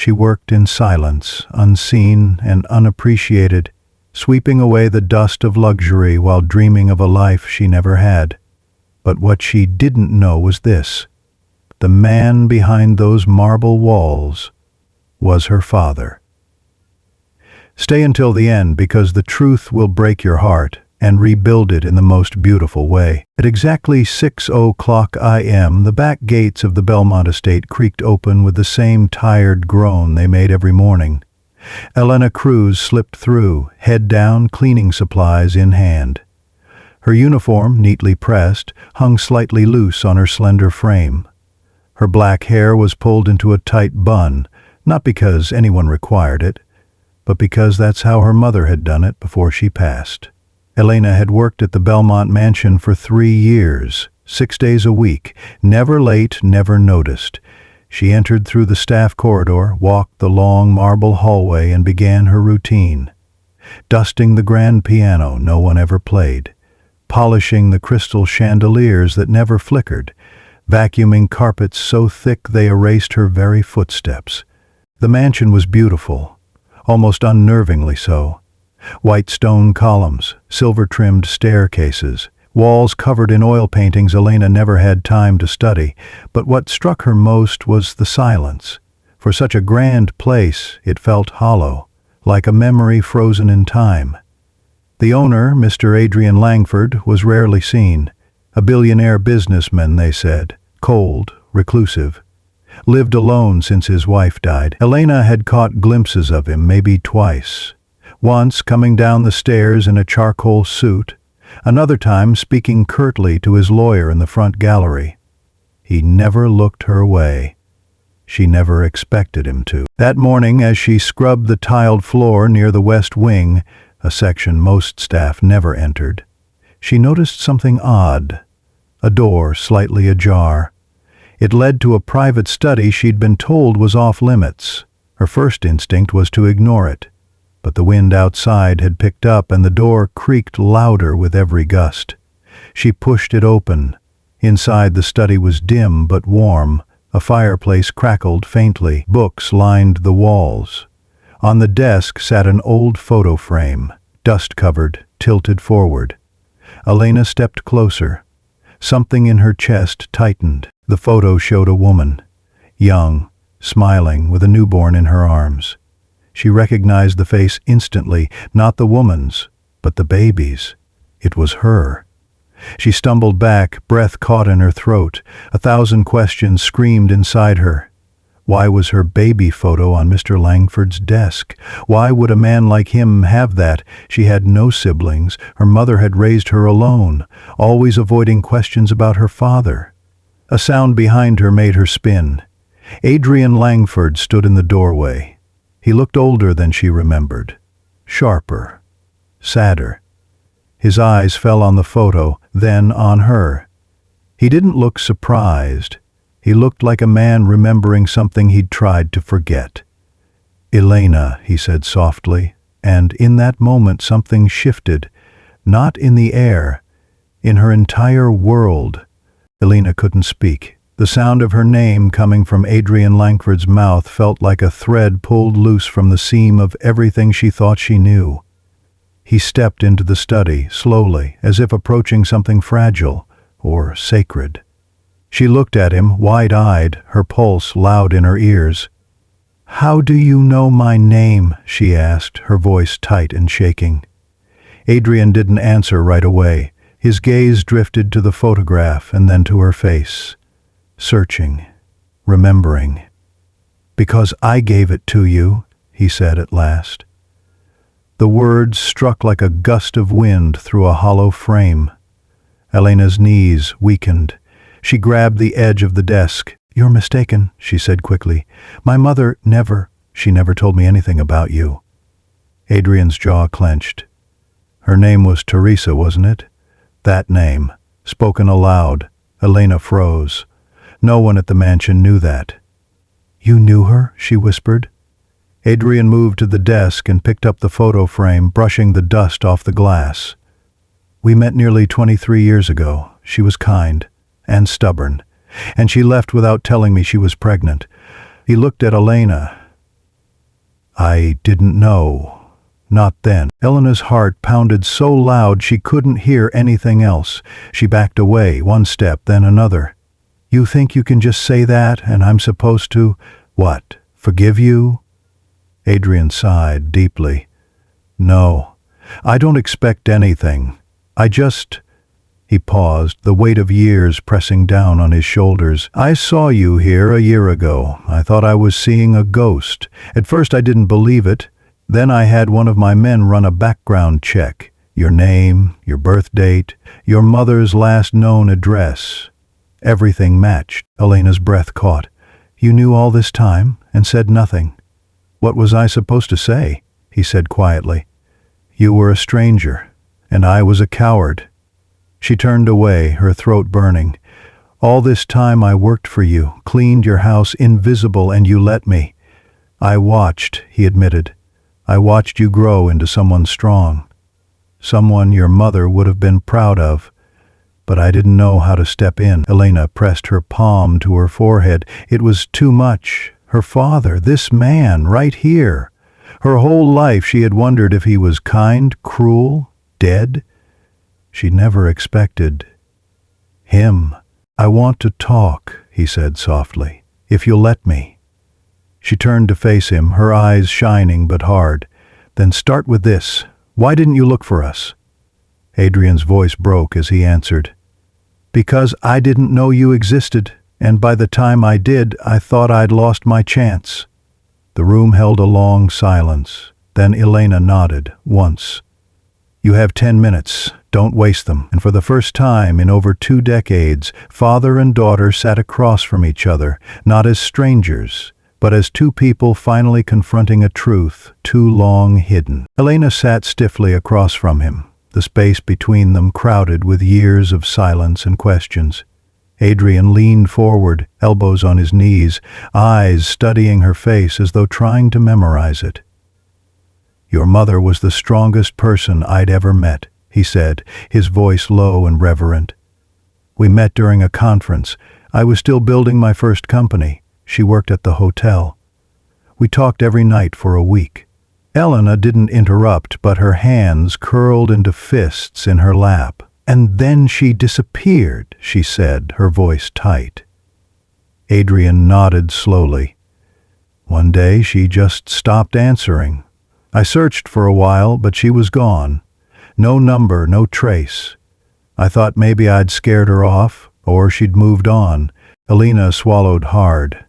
She worked in silence, unseen and unappreciated, sweeping away the dust of luxury while dreaming of a life she never had. But what she didn't know was this: the man behind those marble walls was her father. Stay until the end, because the truth will break your heart and rebuild it in the most beautiful way. At exactly 6:00 a.m., the back gates of the Belmont estate creaked open with the same tired groan they made every morning. Elena Cruz slipped through, head down, cleaning supplies in hand. Her uniform, neatly pressed, hung slightly loose on her slender frame. Her black hair was pulled into a tight bun, not because anyone required it, but because that's how her mother had done it before she passed. Elena had worked at the Belmont mansion for 3 years, 6 days a week, never late, never noticed. She entered through the staff corridor, walked the long marble hallway, and began her routine. Dusting the grand piano no one ever played, polishing the crystal chandeliers that never flickered, vacuuming carpets so thick they erased her very footsteps. The mansion was beautiful, almost unnervingly so. White stone columns, silver-trimmed staircases, walls covered in oil paintings Elena never had time to study, but what struck her most was the silence. For such a grand place, it felt hollow, like a memory frozen in time. The owner, Mr. Adrian Langford, was rarely seen. A billionaire businessman, they said, cold, reclusive. Lived alone since his wife died. Elena had caught glimpses of him, maybe twice. Once coming down the stairs in a charcoal suit, another time speaking curtly to his lawyer in the front gallery. He never looked her way. She never expected him to. That morning, as she scrubbed the tiled floor near the west wing, a section most staff never entered, she noticed something odd. A door slightly ajar. It led to a private study she'd been told was off limits. Her first instinct was to ignore it. But the wind outside had picked up and the door creaked louder with every gust. She pushed it open. Inside, the study was dim but warm. A fireplace crackled faintly. Books lined the walls. On the desk sat an old photo frame, dust-covered, tilted forward. Elena stepped closer. Something in her chest tightened. The photo showed a woman, young, smiling, with a newborn in her arms. She recognized the face instantly, not the woman's, but the baby's. It was her. She stumbled back, breath caught in her throat. 1,000 questions screamed inside her. Why was her baby photo on Mr. Langford's desk? Why would a man like him have that? She had no siblings. Her mother had raised her alone, always avoiding questions about her father. A sound behind her made her spin. Adrian Langford stood in the doorway. He looked older than she remembered, sharper, sadder. His eyes fell on the photo, then on her. He didn't look surprised. He looked like a man remembering something he'd tried to forget. "Elena," he said softly, and in that moment something shifted, not in the air, in her entire world. Elena couldn't speak. The sound of her name coming from Adrian Langford's mouth felt like a thread pulled loose from the seam of everything she thought she knew. He stepped into the study, slowly, as if approaching something fragile or sacred. She looked at him, wide-eyed, her pulse loud in her ears. "How do you know my name?" she asked, her voice tight and shaking. Adrian didn't answer right away. His gaze drifted to the photograph and then to her face. Searching, remembering. "Because I gave it to you," he said at last. The words struck like a gust of wind through a hollow frame. Elena's knees weakened. She grabbed the edge of the desk. "You're mistaken," she said quickly. "My mother she never told me anything about you." Adrian's jaw clenched. Her name was Teresa, wasn't it? That name, spoken aloud. Elena froze. No one at the mansion knew that. "You knew her?" she whispered. Adrian moved to the desk and picked up the photo frame, brushing the dust off the glass. "We met nearly 23 years ago. She was kind and stubborn, and she left without telling me she was pregnant." He looked at Elena. I didn't know. Not then. Elena's heart pounded so loud she couldn't hear anything else. She backed away, one step, then another. You think you can just say that, and I'm supposed to, what, forgive you? Adrian sighed deeply. No, I don't expect anything. I just... He paused, the weight of years pressing down on his shoulders. I saw you here a year ago. I thought I was seeing a ghost. At first I didn't believe it. Then I had one of my men run a background check. Your name, your birth date, your mother's last known address. Everything matched. Elena's breath caught. You knew all this time and said nothing. What was I supposed to say? He said quietly. You were a stranger, and I was a coward. She turned away, her throat burning. All this time I worked for you, cleaned your house invisible, and you let me. I watched, he admitted. I watched you grow into someone strong. Someone your mother would have been proud of. But I didn't know how to step in. Elena pressed her palm to her forehead. It was too much. Her father, this man, right here. Her whole life she had wondered if he was kind, cruel, dead. She never expected him. I want to talk, he said softly, if you'll let me. She turned to face him, her eyes shining but hard. Then start with this. Why didn't you look for us? Adrian's voice broke as he answered. Because I didn't know you existed, and by the time I did, I thought I'd lost my chance. The room held a long silence. Then Elena nodded, once. You have 10 minutes. Don't waste them. And for the first time in over 2 decades, father and daughter sat across from each other, not as strangers, but as two people finally confronting a truth too long hidden. Elena sat stiffly across from him, the space between them crowded with years of silence and questions. Adrian leaned forward, elbows on his knees, eyes studying her face as though trying to memorize it. Your mother was the strongest person I'd ever met, he said, his voice low and reverent. We met during a conference. I was still building my first company. She worked at the hotel. We talked every night for a week. Elena didn't interrupt, but her hands curled into fists in her lap. And then she disappeared, she said, her voice tight. Adrian nodded slowly. One day she just stopped answering. I searched for a while, but she was gone. No number, no trace. I thought maybe I'd scared her off, or she'd moved on. Elena swallowed hard.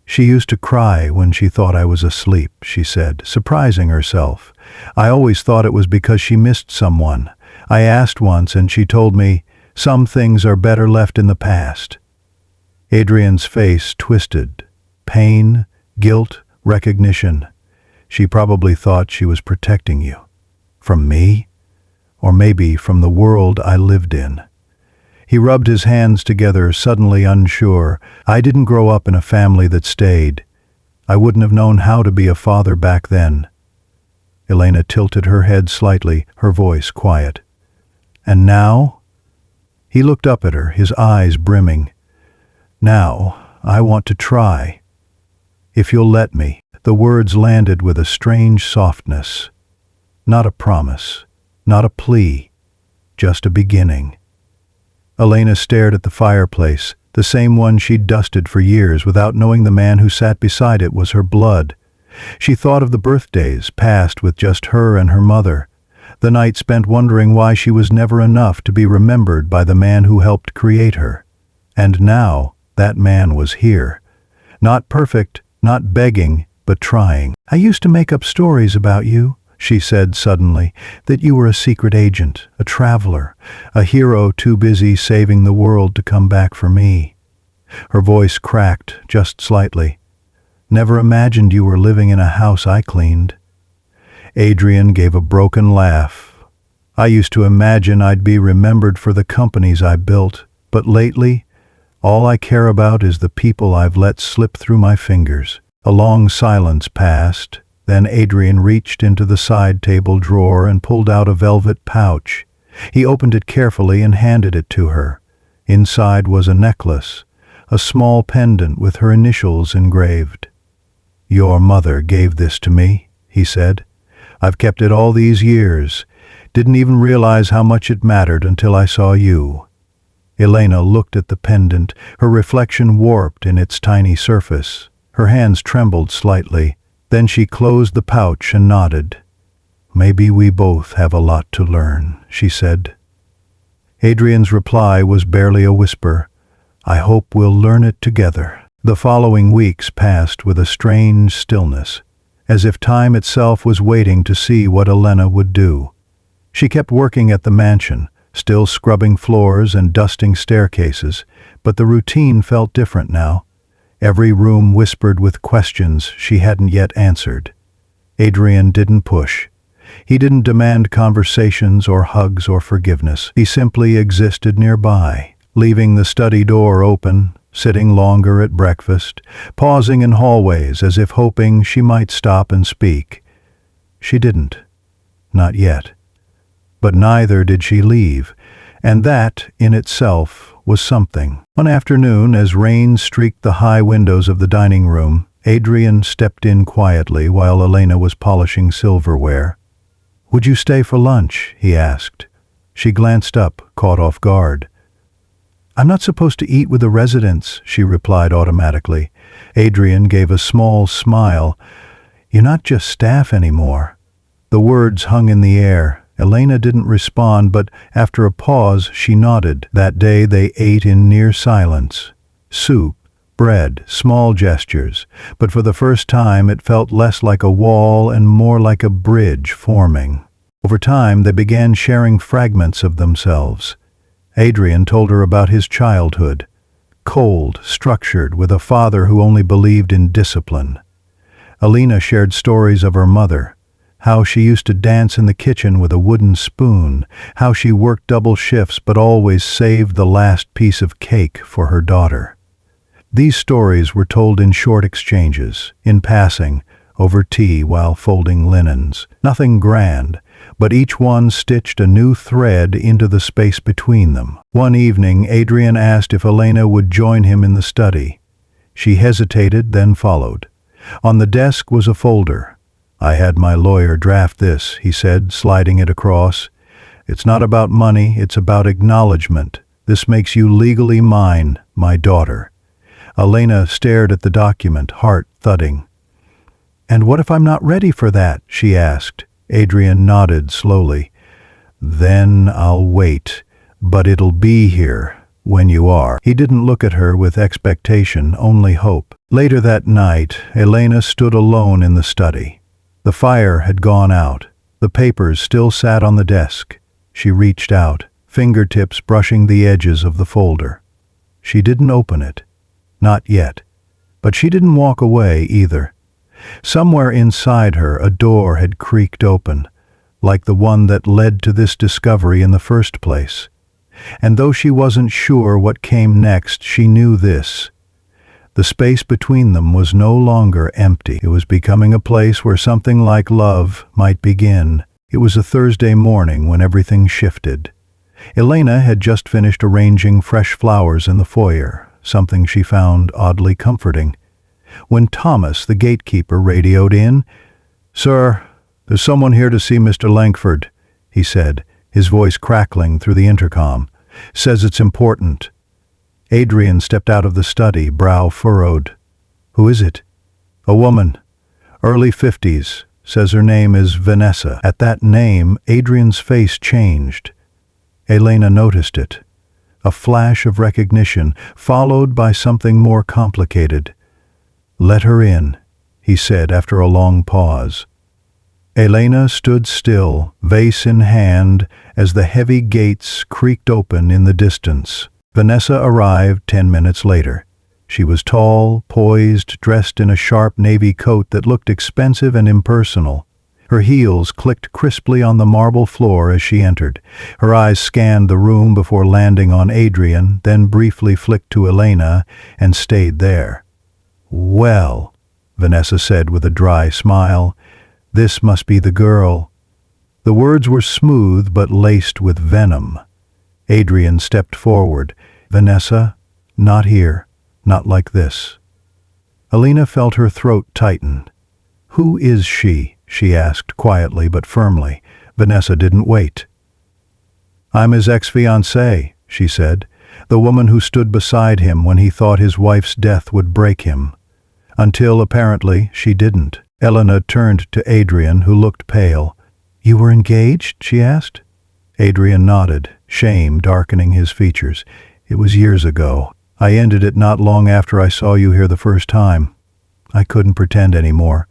She used to cry when she thought I was asleep, she said, surprising herself. I always thought it was because she missed someone. I asked once and she told me, some things are better left in the past. Adrian's face twisted. Pain, guilt, recognition. She probably thought she was protecting you. From me? Or maybe from the world I lived in. He rubbed his hands together, suddenly unsure. I didn't grow up in a family that stayed. I wouldn't have known how to be a father back then. Elena tilted her head slightly, her voice quiet. And now? He looked up at her, his eyes brimming. Now, I want to try. If you'll let me. The words landed with a strange softness. Not a promise. Not a plea, just a beginning. Elena stared at the fireplace, the same one she'd dusted for years without knowing the man who sat beside it was her blood. She thought of the birthdays passed with just her and her mother, the night spent wondering why she was never enough to be remembered by the man who helped create her. And now, that man was here. Not perfect, not begging, but trying. I used to make up stories about you, she said suddenly, that you were a secret agent, a traveler, a hero too busy saving the world to come back for me. Her voice cracked just slightly. Never imagined you were living in a house I cleaned. Adrian gave a broken laugh. I used to imagine I'd be remembered for the companies I built, but lately, all I care about is the people I've let slip through my fingers. A long silence passed. Then Adrian reached into the side table drawer and pulled out a velvet pouch. He opened it carefully and handed it to her. Inside was a necklace, a small pendant with her initials engraved. Your mother gave this to me, he said. "I've kept it all these years. Didn't even realize how much it mattered until I saw you." Elena looked at the pendant, her reflection warped in its tiny surface. Her hands trembled slightly. Then she closed the pouch and nodded. "Maybe we both have a lot to learn," she said. Adrian's reply was barely a whisper. "I hope we'll learn it together." The following weeks passed with a strange stillness, as if time itself was waiting to see what Elena would do. She kept working at the mansion, still scrubbing floors and dusting staircases, but the routine felt different now. Every room whispered with questions she hadn't yet answered. Adrian didn't push. He didn't demand conversations or hugs or forgiveness. He simply existed nearby, leaving the study door open, sitting longer at breakfast, pausing in hallways as if hoping she might stop and speak. She didn't. Not yet. But neither did she leave, and that, in itself, was something. One afternoon, as rain streaked the high windows of the dining room, Adrian stepped in quietly while Elena was polishing silverware. "Would you stay for lunch?" he asked. She glanced up, caught off guard. "I'm not supposed to eat with the residents," she replied automatically. Adrian gave a small smile. "You're not just staff anymore." The words hung in the air. Elena didn't respond, but after a pause she nodded. That day they ate in near silence. Soup, bread, small gestures, but for the first time it felt less like a wall and more like a bridge forming. Over time they began sharing fragments of themselves. Adrian told her about his childhood, cold, structured, with a father who only believed in discipline. Elena shared stories of her mother, how she used to dance in the kitchen with a wooden spoon, how she worked double shifts but always saved the last piece of cake for her daughter. These stories were told in short exchanges, in passing, over tea while folding linens. Nothing grand, but each one stitched a new thread into the space between them. One evening, Adrian asked if Elena would join him in the study. She hesitated, then followed. On the desk was a folder. "I had my lawyer draft this," he said, sliding it across. "It's not about money, it's about acknowledgement. This makes you legally mine, my daughter." Elena stared at the document, heart thudding. "And what if I'm not ready for that?" she asked. Adrian nodded slowly. "Then I'll wait, but it'll be here when you are." He didn't look at her with expectation, only hope. Later that night, Elena stood alone in the study. The fire had gone out. The papers still sat on the desk. She reached out, fingertips brushing the edges of the folder. She didn't open it. Not yet. But she didn't walk away either. Somewhere inside her a door had creaked open, like the one that led to this discovery in the first place. And though she wasn't sure what came next, she knew this. The space between them was no longer empty. It was becoming a place where something like love might begin. It was a Thursday morning when everything shifted. Elena had just finished arranging fresh flowers in the foyer, something she found oddly comforting, when Thomas, the gatekeeper, radioed in. "Sir, there's someone here to see Mr. Langford," he said, his voice crackling through the intercom. "Says it's important." Adrian stepped out of the study, brow furrowed. "Who is it?" "A woman. Early 50s. Says her name is Vanessa." At that name, Adrian's face changed. Elena noticed it. A flash of recognition, followed by something more complicated. "Let her in," he said after a long pause. Elena stood still, vase in hand, as the heavy gates creaked open in the distance. Vanessa arrived 10 minutes later. She was tall, poised, dressed in a sharp navy coat that looked expensive and impersonal. Her heels clicked crisply on the marble floor as she entered. Her eyes scanned the room before landing on Adrian, then briefly flicked to Elena and stayed there. "Well," Vanessa said with a dry smile, "this must be the girl." The words were smooth but laced with venom. Adrian stepped forward. "Vanessa, not here, not like this." Elena felt her throat tighten. "Who is she?" she asked quietly but firmly. Vanessa didn't wait. "I'm his ex-fiancée," she said, "the woman who stood beside him when he thought his wife's death would break him. Until, apparently, she didn't." Elena turned to Adrian, who looked pale. "You were engaged?" she asked. Adrian nodded, shame darkening his features. "It was years ago. I ended it not long after I saw you here the first time. I couldn't pretend anymore."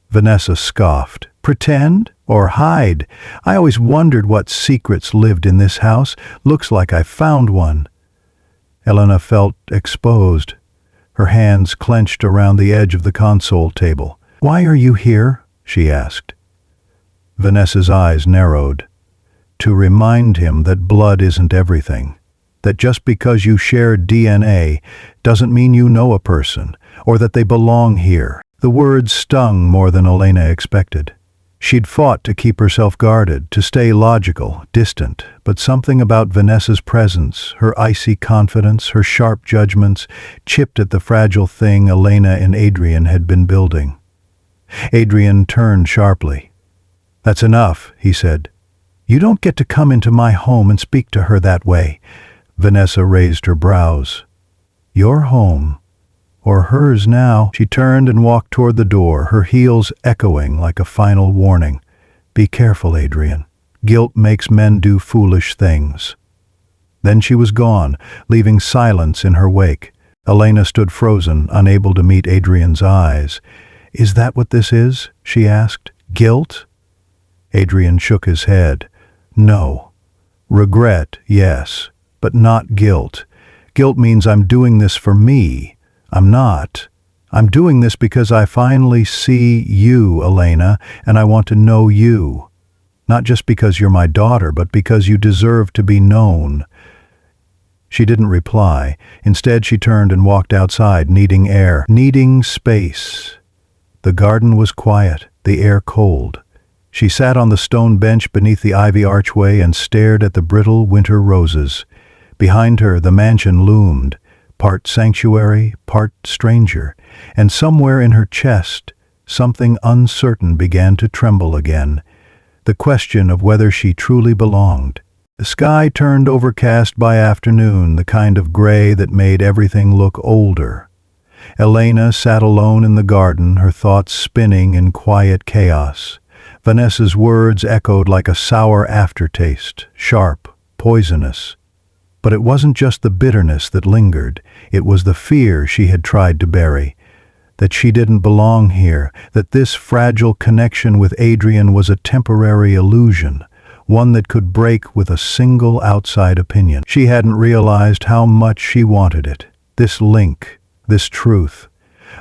Vanessa scoffed. "Pretend? Or hide? I always wondered what secrets lived in this house. Looks like I found one." Elena felt exposed. Her hands clenched around the edge of the console table. "Why are you here?" she asked. Vanessa's eyes narrowed. To remind him that blood isn't everything. That just because you share DNA doesn't mean you know a person, or that they belong here. The words stung more than Elena expected. She'd fought to keep herself guarded, to stay logical, distant, but something about Vanessa's presence, her icy confidence, her sharp judgments, chipped at the fragile thing Elena and Adrian had been building. Adrian turned sharply. "That's enough," he said. "You don't get to come into my home and speak to her that way." Vanessa raised her brows. "Your home, or hers now." She turned and walked toward the door, her heels echoing like a final warning. "Be careful, Adrian. Guilt makes men do foolish things." Then she was gone, leaving silence in her wake. Elena stood frozen, unable to meet Adrian's eyes. "Is that what this is?" she asked. "Guilt?" Adrian shook his head. "No. Regret, yes, but not guilt. Guilt means I'm doing this for me. I'm not. I'm doing this because I finally see you, Elena, and I want to know you. Not just because you're my daughter, but because you deserve to be known." She didn't reply. Instead, she turned and walked outside, needing air, needing space. The garden was quiet, the air cold. She sat on the stone bench beneath the ivy archway and stared at the brittle winter roses. Behind her, the mansion loomed, part sanctuary, part stranger, and somewhere in her chest, something uncertain began to tremble again, the question of whether she truly belonged. The sky turned overcast by afternoon, the kind of gray that made everything look older. Elena sat alone in the garden, her thoughts spinning in quiet chaos. Vanessa's words echoed like a sour aftertaste, sharp, poisonous. But it wasn't just the bitterness that lingered, it was the fear she had tried to bury. That she didn't belong here, that this fragile connection with Adrian was a temporary illusion, one that could break with a single outside opinion. She hadn't realized how much she wanted it, this link, this truth,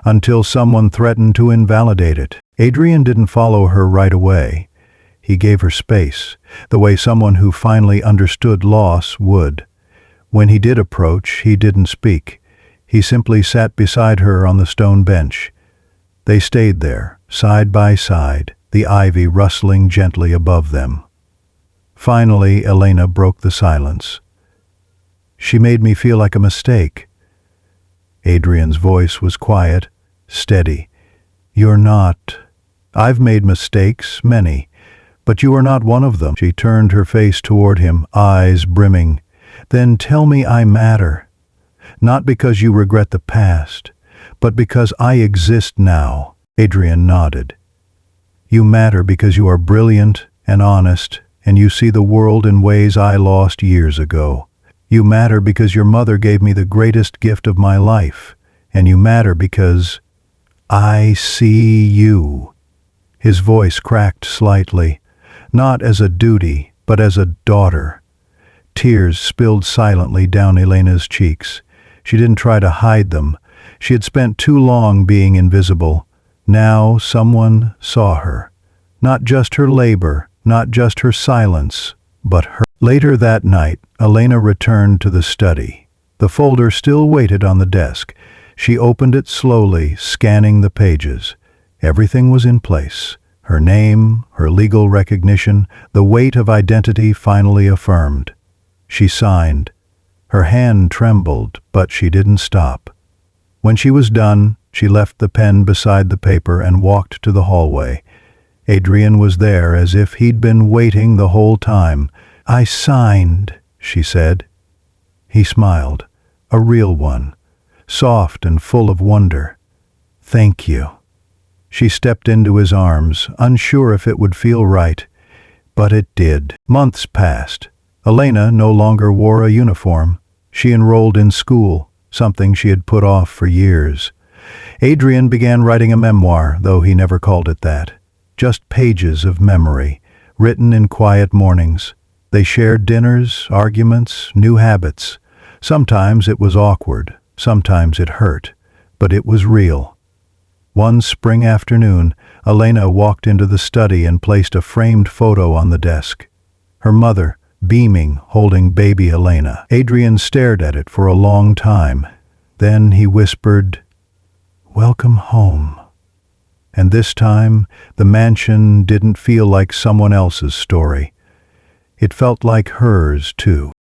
until someone threatened to invalidate it. Adrian didn't follow her right away. He gave her space, the way someone who finally understood loss would. When he did approach, he didn't speak. He simply sat beside her on the stone bench. They stayed there, side by side, the ivy rustling gently above them. Finally, Elena broke the silence. "She made me feel like a mistake." Adrian's voice was quiet, steady. "You're not. I've made mistakes, many, but you are not one of them." She turned her face toward him, eyes brimming. "Then tell me I matter. Not because you regret the past, but because I exist now." Adrian nodded. "You matter because you are brilliant and honest, and you see the world in ways I lost years ago. You matter because your mother gave me the greatest gift of my life, and you matter because I see you." His voice cracked slightly, not as a duty, but as a daughter. Tears spilled silently down Elena's cheeks. She didn't try to hide them. She had spent too long being invisible. Now someone saw her. Not just her labor, not just her silence, but her. Later that night, Elena returned to the study. The folder still waited on the desk. She opened it slowly, scanning the pages. Everything was in place. Her name, her legal recognition, the weight of identity finally affirmed. She signed. Her hand trembled, but she didn't stop. When she was done, she left the pen beside the paper and walked to the hallway. Adrian was there as if he'd been waiting the whole time. "I signed," she said. He smiled, a real one, soft and full of wonder. "Thank you." She stepped into his arms, unsure if it would feel right, but it did. Months passed. Elena no longer wore a uniform. She enrolled in school, something she had put off for years. Adrian began writing a memoir, though he never called it that. Just pages of memory, written in quiet mornings. They shared dinners, arguments, new habits. Sometimes it was awkward, sometimes it hurt, but it was real. One spring afternoon, Elena walked into the study and placed a framed photo on the desk. Her mother, beaming, holding baby Elena. Adrian stared at it for a long time. Then he whispered, "Welcome home." And this time, the mansion didn't feel like someone else's story. It felt like hers, too.